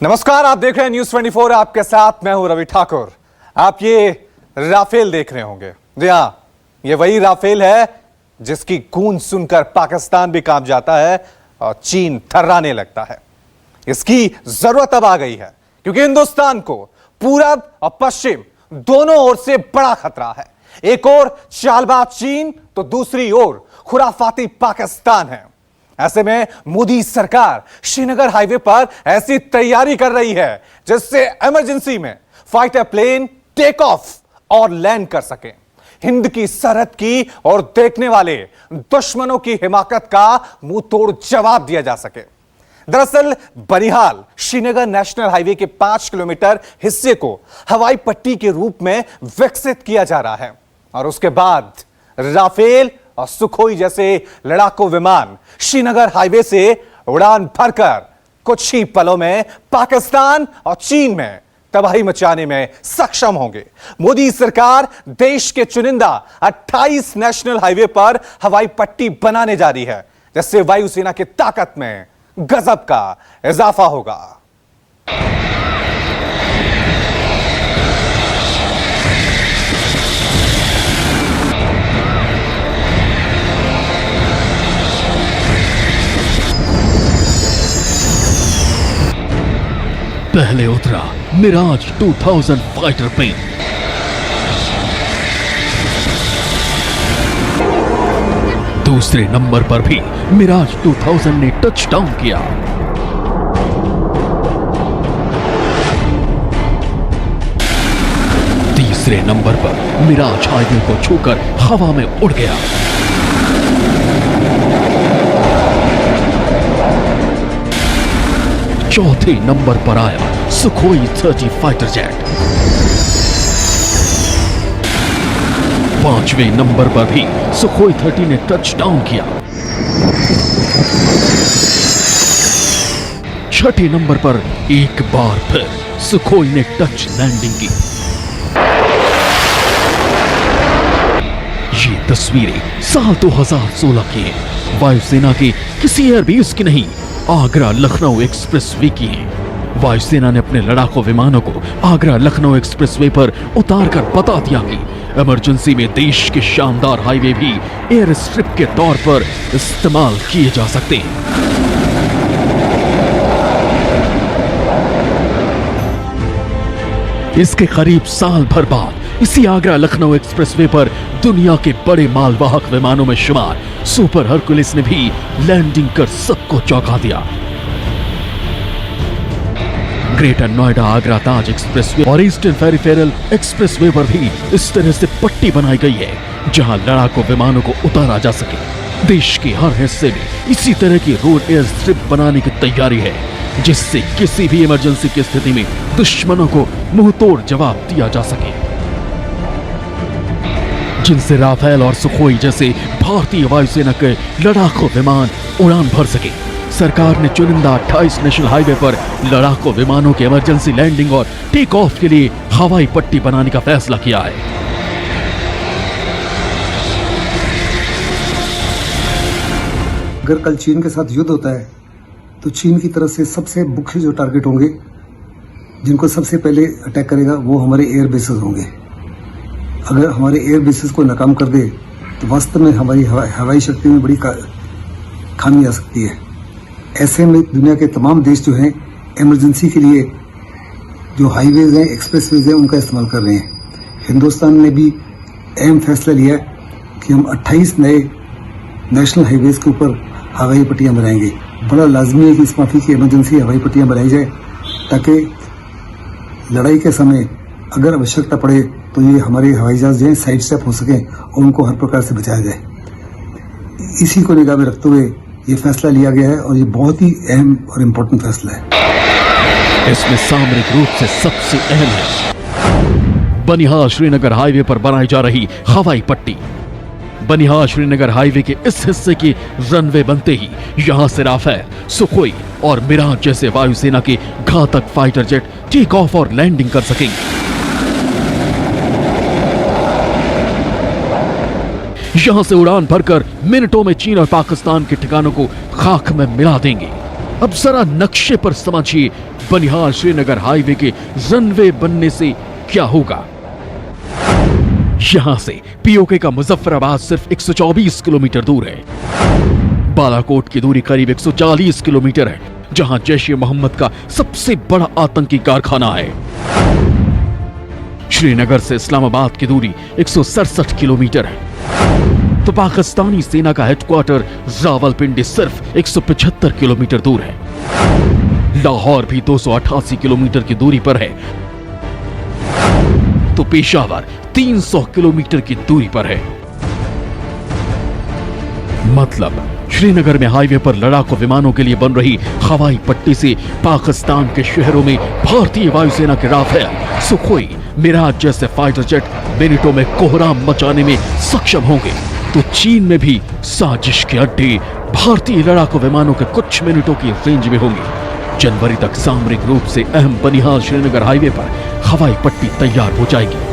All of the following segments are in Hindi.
नमस्कार, आप देख रहे हैं न्यूज 24। आपके साथ मैं हूं रवि ठाकुर। आप ये राफेल देख रहे होंगे। जी हां, ये वही राफेल है जिसकी गूंज सुनकर पाकिस्तान भी कांप जाता है और चीन थर्राने लगता है। इसकी जरूरत अब आ गई है क्योंकि हिंदुस्तान को पूरब और पश्चिम दोनों ओर से बड़ा खतरा है। एक ओर चालबाज चीन तो दूसरी ओर खुराफाती पाकिस्तान है। ऐसे में मोदी सरकार श्रीनगर हाईवे पर ऐसी तैयारी कर रही है जिससे इमरजेंसी में फाइटर प्लेन टेक ऑफ और लैंड कर सके। हिंद की सरहद की और देखने वाले दुश्मनों की हिमाकत का मुंह तोड़ जवाब दिया जा सके। दरअसल बनिहाल श्रीनगर नेशनल हाईवे के 5 किलोमीटर हिस्से को हवाई पट्टी के रूप में विकसित किया जा रहा है और उसके बाद राफेल और सुखोई जैसे लड़ाकू विमान श्रीनगर हाईवे से उड़ान भरकर कुछ ही पलों में पाकिस्तान और चीन में तबाही मचाने में सक्षम होंगे। मोदी सरकार देश के चुनिंदा 28 नेशनल हाईवे पर हवाई पट्टी बनाने जा रही है जिससे वायुसेना की ताकत में गजब का इजाफा होगा। पहले उतरा मिराज 2000 फाइटर प्लेन। दूसरे नंबर पर भी मिराज 2000 ने टच डाउन किया। तीसरे नंबर पर मिराज हाईवे को छूकर हवा में उड़ गया। चौथे नंबर पर आया सुखोई 30 फाइटर जेट। पांचवें नंबर पर भी सुखोई 30 ने टच डाउन किया। छठे नंबर पर एक बार फिर सुखोई ने टच लैंडिंग की। ये तस्वीरें साल 2016 की हैं। वायुसेना के किसी एयरबेस की नहीं, आगरा लखनऊ एक्सप्रेसवे की है। वायुसेना ने अपने लड़ाकू विमानों को आगरा लखनऊ एक्सप्रेसवे पर उतारकर बता दिया कि इमरजेंसी में देश के शानदार हाईवे भी एयर स्ट्रिप के तौर पर इस्तेमाल किए जा सकते हैं। इसके करीब साल भर बाद इसी आगरा लखनऊ एक्सप्रेसवे पर दुनिया के बड़े मालवाहक विमानों में शुमार सुपर हरकुलिस ने भी लैंडिंग कर सबको चौंका दिया। ग्रेटर नोएडा आगरा ताज एक्सप्रेसवे और ईस्टर्न पेरिफेरल एक्सप्रेसवे पर भी इस तरह से पट्टी बनाई गई है जहां लड़ाकू विमानों को उतारा जा सके। देश के हर हिस्से में इसी तरह की रोड एयर स्ट्रिप बनाने की तैयारी है जिससे किसी भी इमरजेंसी की स्थिति में दुश्मनों को मुंह तोड़ जवाब दिया जा सके, जिनसे राफेल और सुखोई जैसे भारतीय वायुसेना के लड़ाकू विमान उड़ान भर सके। सरकार ने चुनिंदा 28 नेशनल हाईवे पर लड़ाकू विमानों के इमरजेंसी लैंडिंग और टेक ऑफ के लिए हवाई पट्टी बनाने का फैसला किया है। अगर कल चीन के साथ युद्ध होता है तो चीन की तरफ से सबसे मुख्य जो टारगेट होंगे, जिनको सबसे पहले अटैक करेगा, वो हमारे एयर बेसेस होंगे। अगर हमारे एयर बेसेस को नाकाम कर दे तो वास्तव में हमारी हवाई शक्ति में बड़ी खामी आ सकती है। ऐसे में दुनिया के तमाम देश जो हैं इमरजेंसी के लिए जो हाईवेज हैं, एक्सप्रेसवेज हैं, उनका इस्तेमाल कर रहे हैं। हिंदुस्तान ने भी अहम फैसला लिया है कि हम 28 नए नेशनल हाईवेज के ऊपर हवाई पट्टियां बनाएंगे। बड़ा लाजमी है कि इस माफी की इमरजेंसी हवाई पट्टियां बनाई जाए ताकि लड़ाई के समय अगर आवश्यकता पड़े तो ये हमारे हवाई जहाज जो है साइड स्टेप हो सकें और उनको हर प्रकार से बचाया जाए। इसी को निगाह में रखते हुए ये फैसला लिया गया है और ये बहुत ही अहम और इम्पोर्टेंट फैसला है। इसमें सामरिक रूप से सबसे अहम है बनिहाल श्रीनगर हाईवे पर बनाई जा रही हवाई पट्टी। बनिहाल श्रीनगर हाईवे के इस हिस्से की रनवे बनते ही यहां से राफेल, सुखोई और मिराज जैसे वायुसेना के घातक फाइटर जेट टेक ऑफ और लैंडिंग कर सकेंगे। यहां से उड़ान भरकर मिनटों में चीन और पाकिस्तान के ठिकानों को खाक में मिला देंगे। अब जरा नक्शे पर समझिए बनिहाल श्रीनगर हाईवे के रनवे बनने से क्या होगा? यहां से पीओके का मुजफ्फराबाद सिर्फ 124 किलोमीटर दूर है। बालाकोट की दूरी करीब 140 किलोमीटर है, जहां जैश-ए-मोहम्मद का सबसे बड़ा आतंकी कारखाना है। श्रीनगर से इस्लामाबाद की दूरी 167 किलोमीटर है, तो पाकिस्तानी सेना का हेडक्वार्टर रावलपिंडी सिर्फ 175 किलोमीटर दूर है। लाहौर भी 288 किलोमीटर की दूरी पर है, तो पेशावर 300 किलोमीटर की दूरी पर है। मतलब श्रीनगर में हाईवे पर लड़ाकू विमानों के लिए बन रही हवाई पट्टी से पाकिस्तान के शहरों में भारतीय वायुसेना के राफेल, सुखोई, मिराज जैसे फाइटर जेट मिनटों में कोहराम मचाने में सक्षम होंगे, तो चीन में भी साजिश के अड्डे भारतीय लड़ाकू विमानों के कुछ मिनटों की रेंज में होंगे। जनवरी तक सामरिक रूप से अहम बनिहाल श्रीनगर हाईवे पर हवाई पट्टी तैयार हो जाएगी।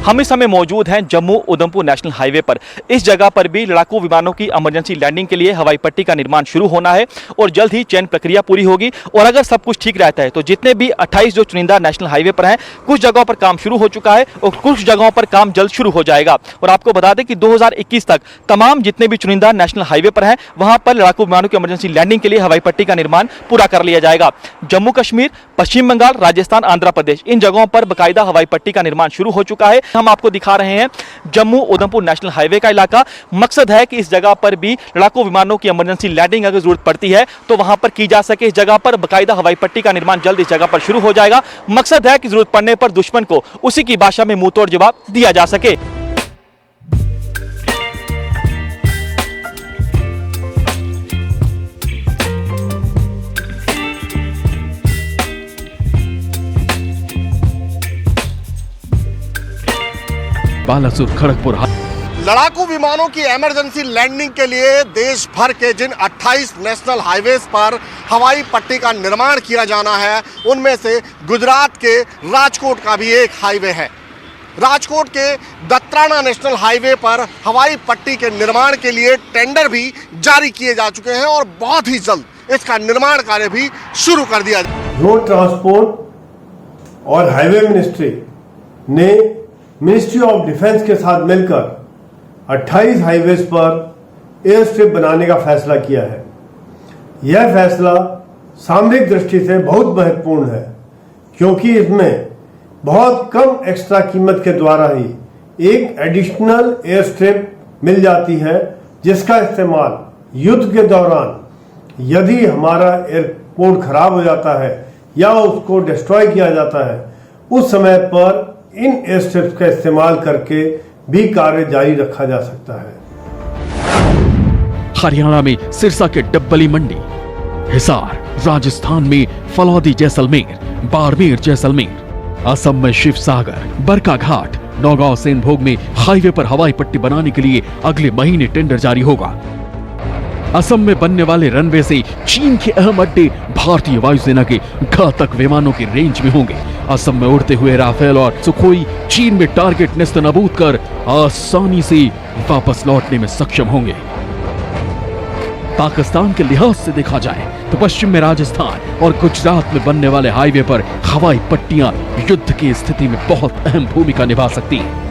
हम इस समय मौजूद हैं जम्मू उधमपुर नेशनल हाईवे पर। इस जगह पर भी लड़ाकू विमानों की इमरजेंसी लैंडिंग के लिए हवाई पट्टी का निर्माण शुरू होना है और जल्द ही चयन प्रक्रिया पूरी होगी। और अगर सब कुछ ठीक रहता है तो जितने भी 28 जो चुनिंदा नेशनल हाईवे पर हैं, कुछ जगहों पर काम शुरू हो चुका है और कुछ जगहों पर काम जल्द शुरू हो जाएगा। और आपको बता दें कि 2021 तक तमाम जितने भी चुनिंदा नेशनल हाईवे पर हैं, वहां पर लड़ाकू विमानों की इमरजेंसी लैंडिंग के लिए हवाई पट्टी का निर्माण पूरा कर लिया जाएगा। जम्मू कश्मीर, पश्चिम बंगाल, राजस्थान, आंध्र प्रदेश, इन जगहों पर बाकायदा हवाई पट्टी का निर्माण शुरू हो चुका है। हम आपको दिखा रहे हैं जम्मू उधमपुर नेशनल हाईवे का इलाका। मकसद है कि इस जगह पर भी लड़ाकू विमानों की इमरजेंसी लैंडिंग अगर जरूरत पड़ती है तो वहां पर की जा सके। इस जगह पर बाकायदा हवाई पट्टी का निर्माण जल्द इस जगह पर शुरू हो जाएगा। मकसद है कि जरूरत पड़ने पर दुश्मन को उसी की भाषा में मुंहतोड़ जवाब दिया जा सके। बालासुर खड़गपुर लड़ाकू विमानों की इमरजेंसी लैंडिंग के लिए देश भर के जिन 28 नेशनल हाईवेज पर हवाई पट्टी का निर्माण किया जाना है, उनमें से गुजरात के राजकोट का भी एक हाईवे है। राजकोट के दत्राना नेशनल हाईवे पर हवाई पट्टी के निर्माण के लिए टेंडर भी जारी किए जा चुके हैं और बहुत ही जल्द इसका निर्माण कार्य भी शुरू कर दिया जाएगा। रोड ट्रांसपोर्ट और हाईवे मिनिस्ट्री ने मिनिस्ट्री ऑफ डिफेंस के साथ मिलकर 28 हाईवेज पर एयर स्ट्रिप बनाने का फैसला किया है। यह फैसला सामरिक दृष्टि से बहुत महत्वपूर्ण है, क्योंकि इसमें बहुत कम एक्स्ट्रा कीमत के द्वारा ही एक एडिशनल एयर स्ट्रिप मिल जाती है, जिसका इस्तेमाल युद्ध के दौरान यदि हमारा एयरपोर्ट खराब हो जाता है या उसको डिस्ट्रॉय किया जाता है, उस समय पर इन एयर स्ट्रिप्स का इस्तेमाल करके भी कार्य जारी रखा जा सकता है। हरियाणा में सिरसा के डब्बली मंडी, हिसार, राजस्थान में फलौदी जैसलमेर, बाड़मेर जैसलमेर, असम में शिवसागर, बरका घाट, नौगांव सेनभोग में हाईवे पर हवाई पट्टी बनाने के लिए अगले महीने टेंडर जारी होगा। असम में बनने वाले रनवे से चीन के अहम अड्डे भारतीय वायुसेना के घातक विमानों की रेंज में होंगे। असम में उड़ते हुए राफेल और सुखोई चीन में टारगेट नेस्तनाबूद कर आसानी से वापस लौटने में सक्षम होंगे। पाकिस्तान के लिहाज से देखा जाए तो पश्चिम में राजस्थान और गुजरात में बनने वाले हाईवे पर हवाई पट्टियां युद्ध की स्थिति में बहुत अहम भूमिका निभा सकती हैं।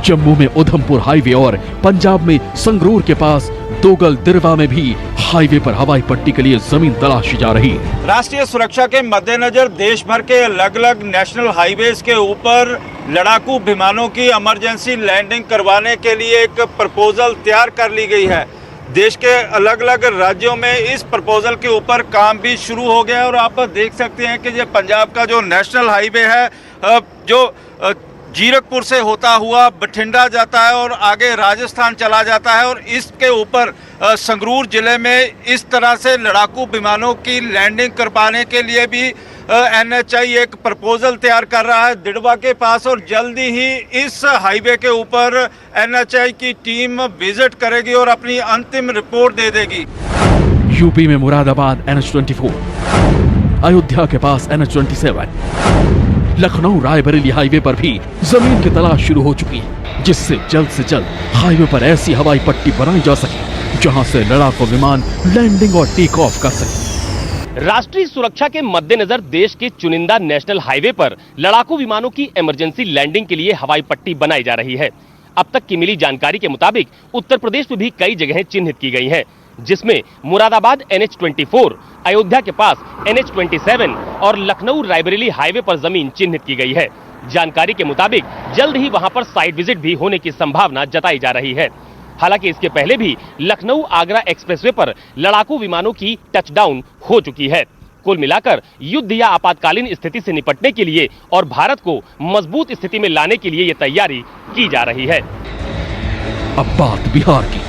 जम्मू में उधमपुर हाईवे और पंजाब में संगरूर के पास दोगल दिरवा में भी हाईवे पर हवाई पट्टी के लिए जमीन तलाशी जा रही है। राष्ट्रीय सुरक्षा के मद्देनजर देश भर के अलग अलग नेशनल हाईवेज के ऊपर लड़ाकू विमानों की इमरजेंसी लैंडिंग करवाने के लिए एक प्रपोजल तैयार कर ली गई है। देश के अलग अलग राज्यों में इस प्रपोजल के ऊपर काम भी शुरू हो गया है और आप देख सकते हैं कि ये पंजाब का जो नेशनल हाईवे है, जो जीरकपुर से होता हुआ बठिंडा जाता है और आगे राजस्थान चला जाता है, और इसके ऊपर संगरूर जिले में इस तरह से लड़ाकू विमानों की लैंडिंग करवाने के लिए भी NHI एक प्रपोजल तैयार कर रहा है दिड़वा के पास, और जल्दी ही इस हाईवे के ऊपर NHI की टीम विजिट करेगी और अपनी अंतिम रिपोर्ट दे देगी। यूपी में मुरादाबाद NH24, अयोध्या के पास NH27, लखनऊ रायबरेली हाईवे पर भी जमीन की तलाश शुरू हो चुकी है। जिससे जल्द हाईवे पर ऐसी हवाई पट्टी बनाई जा सके जहां से लड़ाकू विमान लैंडिंग और टेक ऑफ कर सके। राष्ट्रीय सुरक्षा के मद्देनजर देश के चुनिंदा नेशनल हाईवे पर लड़ाकू विमानों की इमरजेंसी लैंडिंग के लिए हवाई पट्टी बनाई जा रही है। अब तक की मिली जानकारी के मुताबिक उत्तर प्रदेश में भी कई जगहें चिन्हित की गई हैं, जिसमें मुरादाबाद NH24, अयोध्या के पास NH27 और लखनऊ रायबरेली हाईवे पर जमीन चिन्हित की गई है। जानकारी के मुताबिक जल्द ही वहां पर साइट विजिट भी होने की संभावना जताई जा रही है। हालांकि इसके पहले भी लखनऊ आगरा एक्सप्रेसवे पर लड़ाकू विमानों की टचडाउन हो चुकी है। कुल मिलाकर युद्ध या आपातकालीन स्थिति से निपटने के लिए और भारत को मजबूत स्थिति में लाने के लिए ये तैयारी की जा रही है। अब बात बिहार की।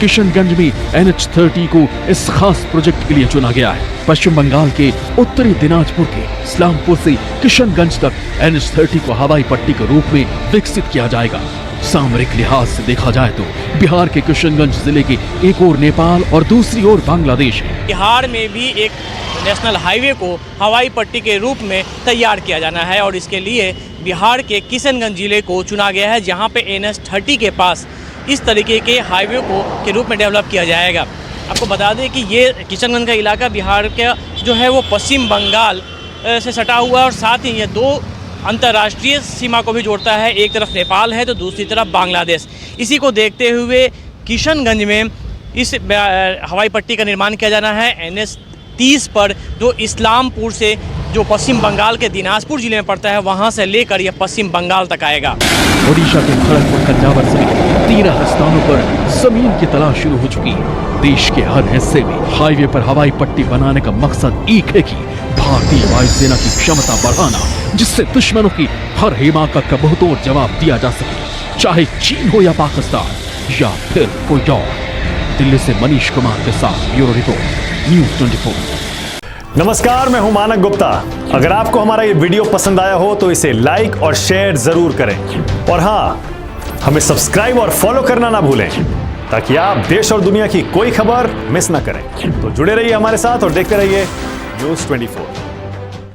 किशनगंज में NH30 को इस खास प्रोजेक्ट के लिए चुना गया है। पश्चिम बंगाल के उत्तरी दिनाजपुर के इस्लामपुर से किशनगंज तक NH30 को हवाई पट्टी के रूप में विकसित किया जाएगा। सामरिक लिहाज से देखा जाए तो बिहार के किशनगंज जिले के एक ओर नेपाल और दूसरी ओर बांग्लादेश है। बिहार में भी एक नेशनल हाईवे को हवाई पट्टी के रूप में तैयार किया जाना है और इसके लिए बिहार के किशनगंज जिले को चुना गया है, जहां पे NH30 के पास इस तरीके के हाईवे को के रूप में डेवलप किया जाएगा। आपको बता दें कि ये किशनगंज का इलाका बिहार का जो है वो पश्चिम बंगाल से सटा हुआ है और साथ ही ये दो अंतर्राष्ट्रीय सीमा को भी जोड़ता है। एक तरफ नेपाल है तो दूसरी तरफ बांग्लादेश। इसी को देखते हुए किशनगंज में इस हवाई पट्टी का निर्माण किया जाना है NH30 पर, जो इस्लामपुर से जो पश्चिम बंगाल के दिनाजपुर जिले में पड़ता है वहां से लेकर यह पश्चिम बंगाल तक आएगा। ओडिशा के खड़गपुर कंजावर समेत 13 स्थानों पर जमीन की तलाश शुरू हो चुकी है। देश के हर हिस्से में हाईवे पर हवाई पट्टी बनाने का मकसद एक है कि भारतीय वायुसेना की क्षमता बढ़ाना, जिससे दुश्मनों की हर हिमाकत का बहुतोड़ जवाब दिया जा सके, चाहे चीन हो या पाकिस्तान या फिर कोई और। दिल्ली से मनीष कुमार के साथ ब्यूरो रिपोर्ट, न्यूज़ 24। नमस्कार, मैं हूं मानक गुप्ता। अगर आपको हमारा ये वीडियो पसंद आया हो तो इसे लाइक और शेयर जरूर करें और हाँ, हमें सब्सक्राइब और फॉलो करना ना भूलें ताकि आप देश और दुनिया की कोई खबर मिस ना करें। तो जुड़े रहिए हमारे साथ और देखते रहिए न्यूज़ 24।